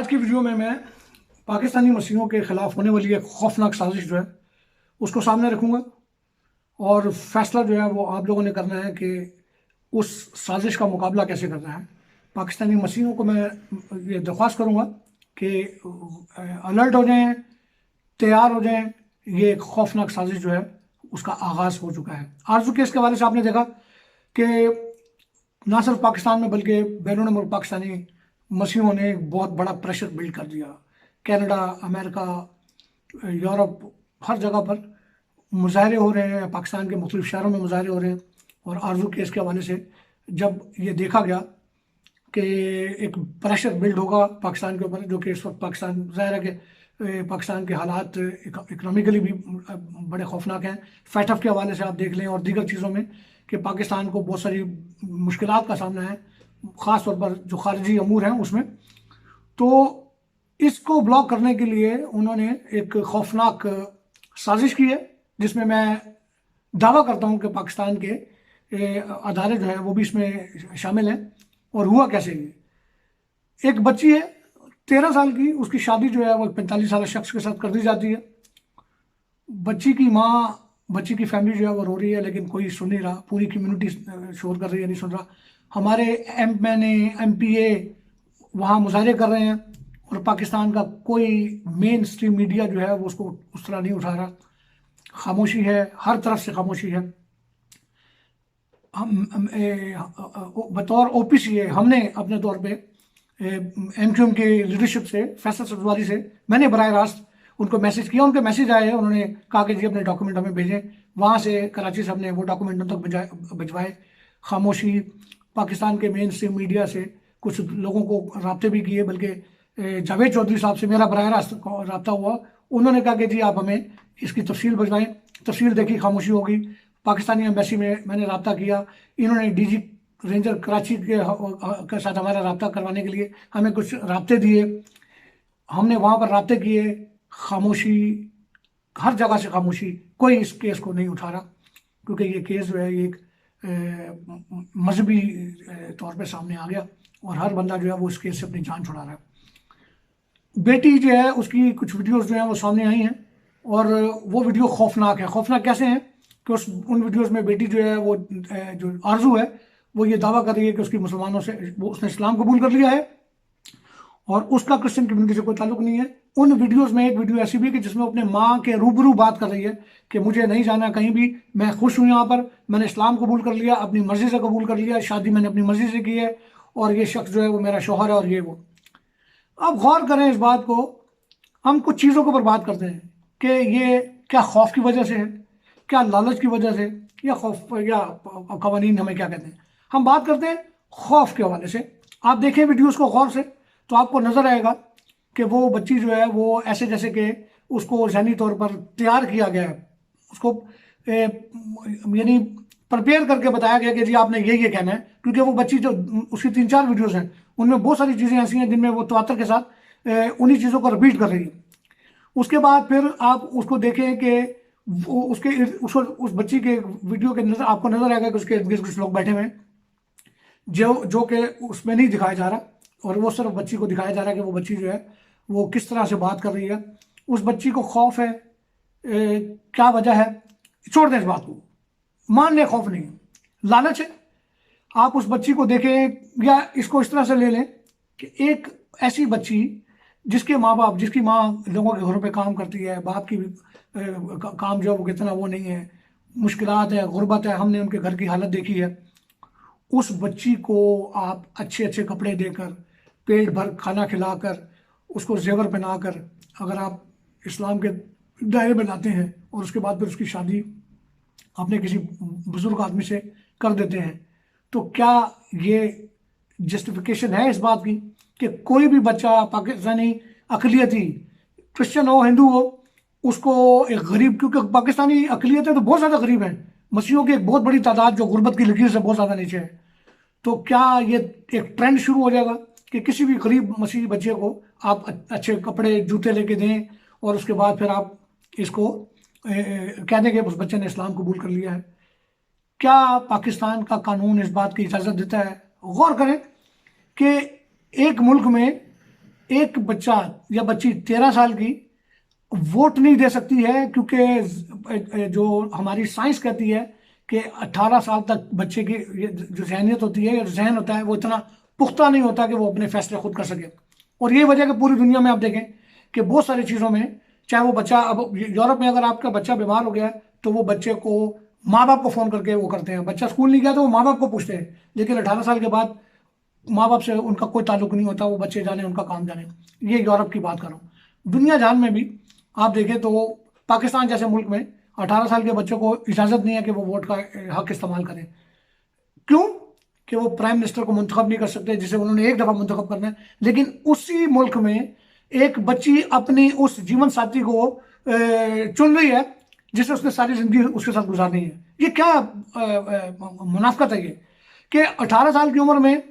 आज की वीडियो में मैं पाकिस्तानी मसीहों के खिलाफ होने वाली एक खौफनाक साजिश जो है उसको सामने रखूंगा और फैसला जो है वो आप लोगों ने करना है कि उस साजिश का मुकाबला कैसे करना है। पाकिस्तानी मसीहों को मैं ये दरख्वास्त करूंगा कि अलर्ट हो जाएं, तैयार हो जाएं। ये एक खौफनाक साजिश जो है उसका आगाज़ हो चुका है। आरजू केस के हवाले से आपने देखा कि ना सिर्फ पाकिस्तान में बल्कि बैरून मुल्क पाकिस्तानी मसीहों ने एक बहुत बड़ा प्रेशर बिल्ड कर दिया। कनाडा, अमेरिका, यूरोप, हर जगह पर मुजाहरे हो रहे हैं, पाकिस्तान के मुख्तलिफ शहरों में मुजाहरे हो रहे हैं। और आरजू केस के हवाले से जब ये देखा गया कि एक प्रेशर बिल्ड होगा पाकिस्तान के ऊपर, जो कि इस वक्त पाकिस्तान ज़ाहिर है कि पाकिस्तान के हालात इकनॉमिकली भी बड़े खौफनाक हैं। फैटफ के हवाले से आप देख लें और दीगर चीज़ों में कि पाकिस्तान को बहुत सारी मुश्किलात का सामना है, ख़ास तौर पर जो खारजी अमूर हैं उसमें। तो इसको ब्लॉक करने के लिए उन्होंने एक खौफनाक साजिश की है, जिसमें मैं दावा करता हूं कि पाकिस्तान के अदारे जो है वो भी इसमें शामिल हैं। और हुआ कैसे ये, एक बच्ची है 13 साल की, उसकी शादी जो है वो 45 साल शख्स के साथ कर दी जाती है। बच्ची की माँ, बच्ची की फैमिली जो है वो रो रही है, लेकिन कोई सुन नहीं रहा। पूरी कम्युनिटी शोर कर रही है, नहीं सुन रहा। हमारे MPA वहाँ मुजाहरे कर रहे हैं और पाकिस्तान का कोई मेन स्ट्रीम मीडिया जो है वो उसको उस तरह नहीं उठा रहा। खामोशी है, हर तरफ से खामोशी है। हम बतौर OPCA हमने अपने तौर पे MQM के लीडरशिप से, फैसल सब्जवारी से, मैंने बराह रास्त उनको मैसेज किया। उनके मैसेज आए हैं, उन्होंने कहा कि जी अपने डॉक्यूमेंट हमें भेजें। वहाँ से कराची से हमने वो डॉक्यूमेंट उन तक भिजवाए। खामोशी, पाकिस्तान के मेन स्ट्रीम मीडिया से कुछ लोगों को रब्ते भी किए, बल्कि जावेद चौधरी साहब से मेरा बराह रास्त रब्ता हुआ। उन्होंने कहा कि जी आप हमें इसकी तफसील भिजवाएँ। तफसील देखी, खामोशी होगी। पाकिस्तानी एम्बेसी में मैंने रब्ता किया, इन्होंने DG रेंजर कराची के साथ हमारा रब्ता करवाने के लिए हमें कुछ रब्ते दिए। हमने वहाँ पर रब्ते किए, खामोशी, हर जगह से खामोशी। कोई इस केस को नहीं उठा रहा, क्योंकि ये केस जो है एक मजहबी तौर पे सामने आ गया और हर बंदा जो है वो इस केस से अपनी जान छुड़ा रहा है। बेटी जो है उसकी कुछ वीडियोस जो हैं वो सामने आई हैं और वो वीडियो खौफनाक है। खौफनाक कैसे हैं कि उन वीडियोस में बेटी जो है वो जो आरजू है वो ये दावा कर रही है कि उसकी मुसलमानों से उसने इस्लाम कबूल कर लिया है और उसका क्रिश्चियन कम्युनिटी से कोई ताल्लुक नहीं है। उन वीडियोस में एक वीडियो ऐसी भी है कि जिसमें अपने माँ के रूबरू बात कर रही है कि मुझे नहीं जाना कहीं भी, मैं खुश हूँ यहाँ पर, मैंने इस्लाम कबूल कर लिया, अपनी मर्जी से कबूल कर लिया, शादी मैंने अपनी मर्जी से की है और ये शख्स जो है वो मेरा शौहर है और ये वो। अब गौर करें इस बात को। हम कुछ चीज़ों को बर्बाद करते हैं कि ये क्या खौफ की वजह से है, क्या लालच की वजह से, या खौफ, या कवानीन हमें क्या कहते हैं। हम बात करते हैं खौफ के हवाले से। आप देखें वीडियोस को गौर से तो आपको नजर आएगा कि वो बच्ची जो है वो ऐसे जैसे कि उसको ज़हनी तौर पर तैयार किया गया है, उसको यानी प्रिपेयर करके बताया गया कि जी आपने ये कहना है। क्योंकि वो बच्ची जो उसकी 3-4 वीडियोस हैं उनमें बहुत सारी चीज़ें ऐसी हैं जिनमें वो तवत्तर के साथ उन्हीं चीज़ों को रिपीट कर रही है। उसके बाद फिर आप उसको देखें कि वो उस बच्ची के वीडियो के नजर आपको नजर आएगा कि उसके इर्द गिर्द कुछ लोग बैठे हुए हैं जो कि उसमें नहीं दिखाया जा रहा, और वो सिर्फ बच्ची को दिखाया जा रहा है कि वो बच्ची जो है वो किस तरह से बात कर रही है। उस बच्ची को खौफ है, क्या वजह है, छोड़ दें इस बात को, मान लें खौफ नहीं, लालच है। आप उस बच्ची को देखें या इसको इस तरह से ले लें कि एक ऐसी बच्ची जिसके माँ बाप, जिसकी माँ लोगों के घरों पे काम करती है, बाप की काम जो है वो कितना वो नहीं है, मुश्किलात है, गुर्बत है, हमने उनके घर की हालत देखी है। उस बच्ची को आप अच्छे अच्छे कपड़े देकर, पेट भर खाना खिलाकर, उसको जेवर पहनाकर अगर आप इस्लाम के दायरे में लाते हैं और उसके बाद फिर उसकी शादी अपने किसी बुजुर्ग आदमी से कर देते हैं, तो क्या ये जस्टिफिकेशन है इस बात की कि कोई भी बच्चा पाकिस्तानी अकलियती, क्रिश्चियन हो, हिंदू हो, उसको एक गरीब, क्योंकि पाकिस्तानी अकलियतें तो बहुत ज़्यादा गरीब हैं, मसीहों की एक बहुत बड़ी तादाद जो गुर्बत की लकीर से बहुत ज़्यादा नीचे है, तो क्या ये एक ट्रेंड शुरू हो जाएगा कि किसी भी गरीब मसीही बच्चे को आप अच्छे कपड़े जूते लेके दें और उसके बाद फिर आप इसको कह दें कि उस बच्चे ने इस्लाम कबूल कर लिया है? क्या पाकिस्तान का कानून इस बात की इजाज़त देता है? गौर करें कि एक मुल्क में एक बच्चा या बच्ची 13 साल की वोट नहीं दे सकती है, क्योंकि जो हमारी साइंस कहती है कि 18 साल तक बच्चे की जो जहनीत होती है या जो जहन होता है वो इतना पुख्ता नहीं होता कि वो अपने फैसले खुद कर सके। और ये वजह कि पूरी दुनिया में आप देखें कि बहुत सारी चीज़ों में, चाहे वो बच्चा, अब यूरोप में अगर आपका बच्चा बीमार हो गया है तो वो बच्चे को माँ बाप को फ़ोन करके वो करते हैं। बच्चा स्कूल नहीं गया तो वो माँ बाप को पूछते हैं, लेकिन 18 साल के बाद माँ बाप से उनका कोई ताल्लुक नहीं होता, वो बच्चे जाने उनका काम जाने। ये यूरोप की बात कर रहा हूँ। दुनिया जान में भी आप देखें तो पाकिस्तान जैसे मुल्क में 18 साल के बच्चों को इजाज़त नहीं है कि वो वोट का हक इस्तेमाल करें। क्यों? कि वो प्राइम मिनिस्टर को मुंतखब नहीं कर सकते, जिसे उन्होंने एक दफ़ा मुंतखब करना है। लेकिन उसी मुल्क में एक बच्ची अपनी उस जीवन साथी को चुन रही है जिसे उसने सारी ज़िंदगी उसके साथ गुजारनी है। ये क्या मुनाफकत है ये कि 18 साल की उम्र में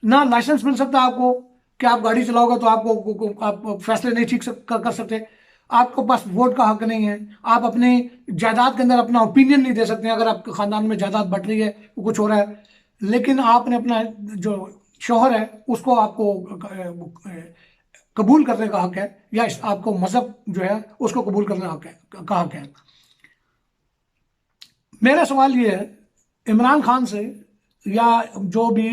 ना लाइसेंस मिल सकता आपको कि आप गाड़ी चलाओगे तो आप फैसले नहीं ठीक कर सकते, आपको पास वोट का हक नहीं है, आप अपनी जायदाद के अंदर अपना ओपिनियन नहीं दे सकते अगर आपके ख़ानदान में जायदाद बढ़ रही है, कुछ हो रहा है। लेकिन आपने अपना जो शौहर है उसको आपको कबूल करने का हक है, या आपको मज़हब जो है उसको कबूल करने का हक है। मेरा सवाल ये है इमरान खान से, या जो भी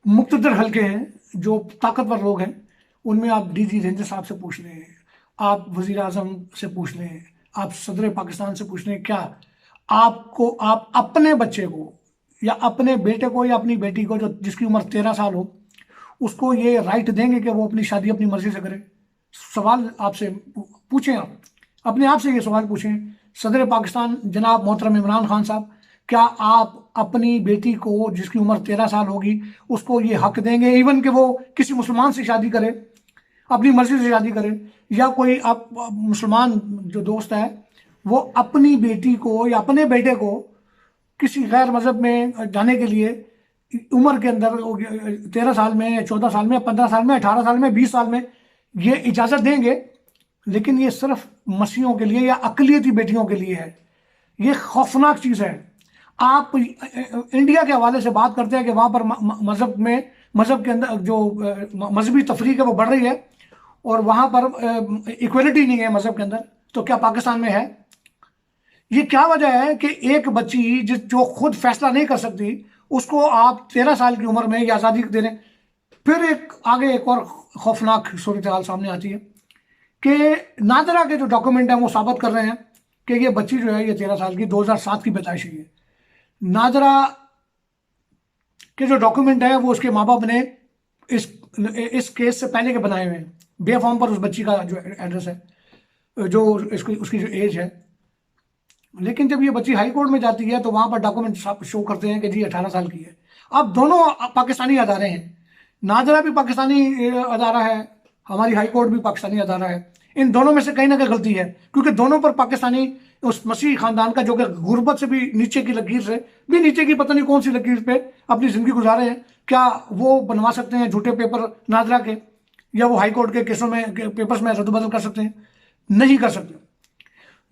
मुक़्तदर हल्के हैं, जो ताकतवर लोग हैं, उनमें आप डीजी रेंजर साहब से पूछ लें, आप वज़ीर आज़म से पूछ लें, आप सदर पाकिस्तान से पूछ लें, क्या आपको आप अपने बच्चे को या अपने बेटे को या अपनी बेटी को जो जिसकी उम्र 13 साल हो उसको ये राइट देंगे कि वो अपनी शादी अपनी मर्जी से करे? सवाल आपसे पूछें, आप अपने आप से ये सवाल पूछें। सदर पाकिस्तान जनाब मोहतरम इमरान खान साहब, क्या आप अपनी बेटी को जिसकी उम्र 13 साल होगी उसको ये हक देंगे इवन कि वो किसी मुसलमान से शादी करे, अपनी मर्जी से शादी करे? या कोई आप मुसलमान जो दोस्त है वो अपनी बेटी को या अपने बेटे को किसी गैर मज़हब में जाने के लिए उम्र के अंदर 13 साल में, 14 साल में, 15 साल में, 18 साल में, 20 साल में ये इजाज़त देंगे? लेकिन ये सिर्फ मसीहों के लिए या अक़लियती बेटियों के लिए है। ये खौफनाक चीज़ है। आप इंडिया के हवाले से बात करते हैं कि वहाँ पर मज़हब के अंदर जो मजहबी तफरीक है वो बढ़ रही है और वहाँ पर इक्वलिटी नहीं है मज़हब के अंदर, तो क्या पाकिस्तान में है? ये क्या वजह है कि एक बच्ची जो खुद फैसला नहीं कर सकती उसको आप 13 साल की उम्र में ये आज़ादी दे रहे हैं? फिर एक और खौफनाक सूरत हाल सामने आती है कि नादरा के जो डॉक्यूमेंट हैं वो साबित कर रहे हैं कि ये बच्ची जो है ये 13 साल की 2007 की पैदाइश है। नादरा के जो डॉक्यूमेंट है वो उसके माँ बाप ने इस केस से पहले के बनाए हुए हैं। बेफॉर्म पर उस बच्ची का जो एड्रेस है, जो उसकी जो एज है। लेकिन जब ये बच्ची हाई कोर्ट में जाती है तो वहाँ पर डॉक्यूमेंट शो करते हैं कि जी 18 साल की है। अब दोनों पाकिस्तानी अदारे हैं, नादरा भी पाकिस्तानी अदारा है, हमारी हाई कोर्ट भी पाकिस्तानी अदारा है। इन दोनों में से कहीं ना कहीं गलती है, क्योंकि दोनों पर पाकिस्तानी उस मसीही खानदान का जो कि गुर्बत से भी नीचे की लकीर से भी नीचे की पता नहीं कौन सी लकीर पे अपनी ज़िंदगी गुजारे हैं, क्या वो बनवा सकते हैं झूठे पेपर नादरा के, या वो हाई कोर्ट के केसों में पेपर्स में रद्द-बदल कर सकते हैं? नहीं कर सकते।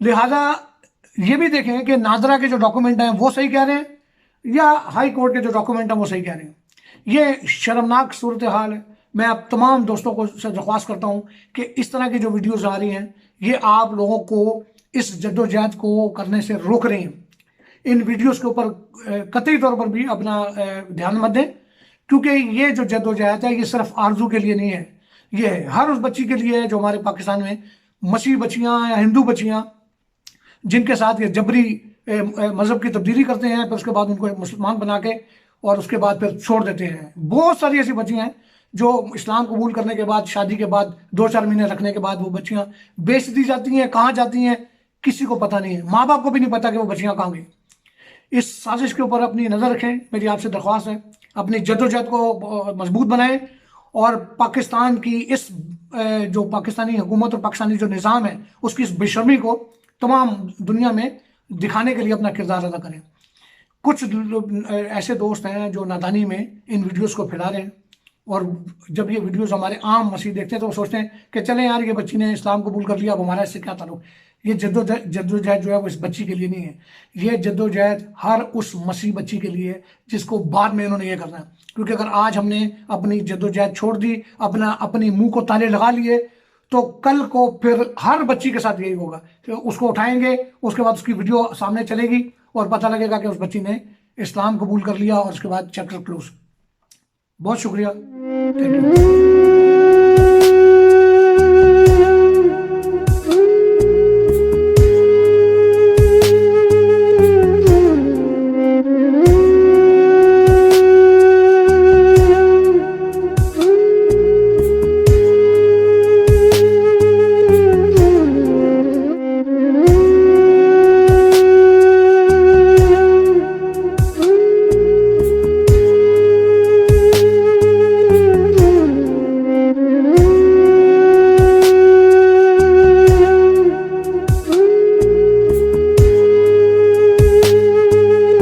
लिहाजा ये भी देखें कि नादरा के जो डॉक्यूमेंट हैं वो सही कह रहे हैं या हाई कोर्ट के जो डॉक्यूमेंट हैं वो सही कह रहे हैं। ये शर्मनाक सूरत हाल है। मैं आप तमाम दोस्तों को से दरख्वास्त करता हूँ कि इस तरह की जो वीडियोज़ आ रही हैं ये आप लोगों को इस जद्दोजहद को करने से रोक रही हैं। इन वीडियोज़ के ऊपर कतई तौर पर भी अपना ध्यान मत दें, क्योंकि ये जो जद्दोजहद है ये सिर्फ आरजू के लिए नहीं है, ये हर उस बच्ची के लिए है जो हमारे पाकिस्तान में मसीह बच्चियाँ या हिंदू बच्चियाँ जिनके साथ ये जबरी मज़हब की तब्दीली करते हैं, फिर उसके बाद उनको मुसलमान बना के और उसके बाद फिर छोड़ देते हैं। बहुत सारी ऐसी बच्चियाँ हैं जो इस्लाम कबूल करने के बाद, शादी के बाद 2-4 महीने रखने के बाद वो बच्चियाँ बेच दी जाती हैं। कहाँ जाती हैं किसी को पता नहीं है, माँ बाप को भी नहीं पता कि वो बच्चियाँ कहाँ गई। इस साजिश के ऊपर अपनी नज़र रखें, मेरी आपसे दरख्वास्त है। अपनी जद्दोजहद को मजबूत बनाएं और पाकिस्तान की इस जो पाकिस्तानी हुकूमत और पाकिस्तानी जो निज़ाम है उसकी इस बेशर्मी को तमाम दुनिया में दिखाने के लिए अपना किरदार अदा करें। कुछ ऐसे दोस्त हैं जो नादानी में इन वीडियोस को फैला रहे हैं, और जब ये वीडियोस हमारे आम मसीह देखते हैं तो वो सोचते हैं कि चलें यार, ये बच्ची ने इस्लाम कबूल कर लिया, अब हमारा इससे क्या ताल्लुक। ये जद्दोजहद जो है वो इस बच्ची के लिए नहीं है, ये जद्दोजहद हर उस मसीह बच्ची के लिए है जिसको बाद में उन्होंने ये करना है। क्योंकि अगर आज हमने अपनी जद्दोजहद छोड़ दी, अपनी मुंह को ताले लगा लिए, तो कल को फिर हर बच्ची के साथ यही होगा कि उसको उठाएंगे, उसके बाद उसकी वीडियो सामने चलेगी और पता लगेगा कि उस बच्ची ने इस्लाम कबूल कर लिया और उसके बाद चैप्टर क्लोज। बहुत शुक्रिया, थैंक यू।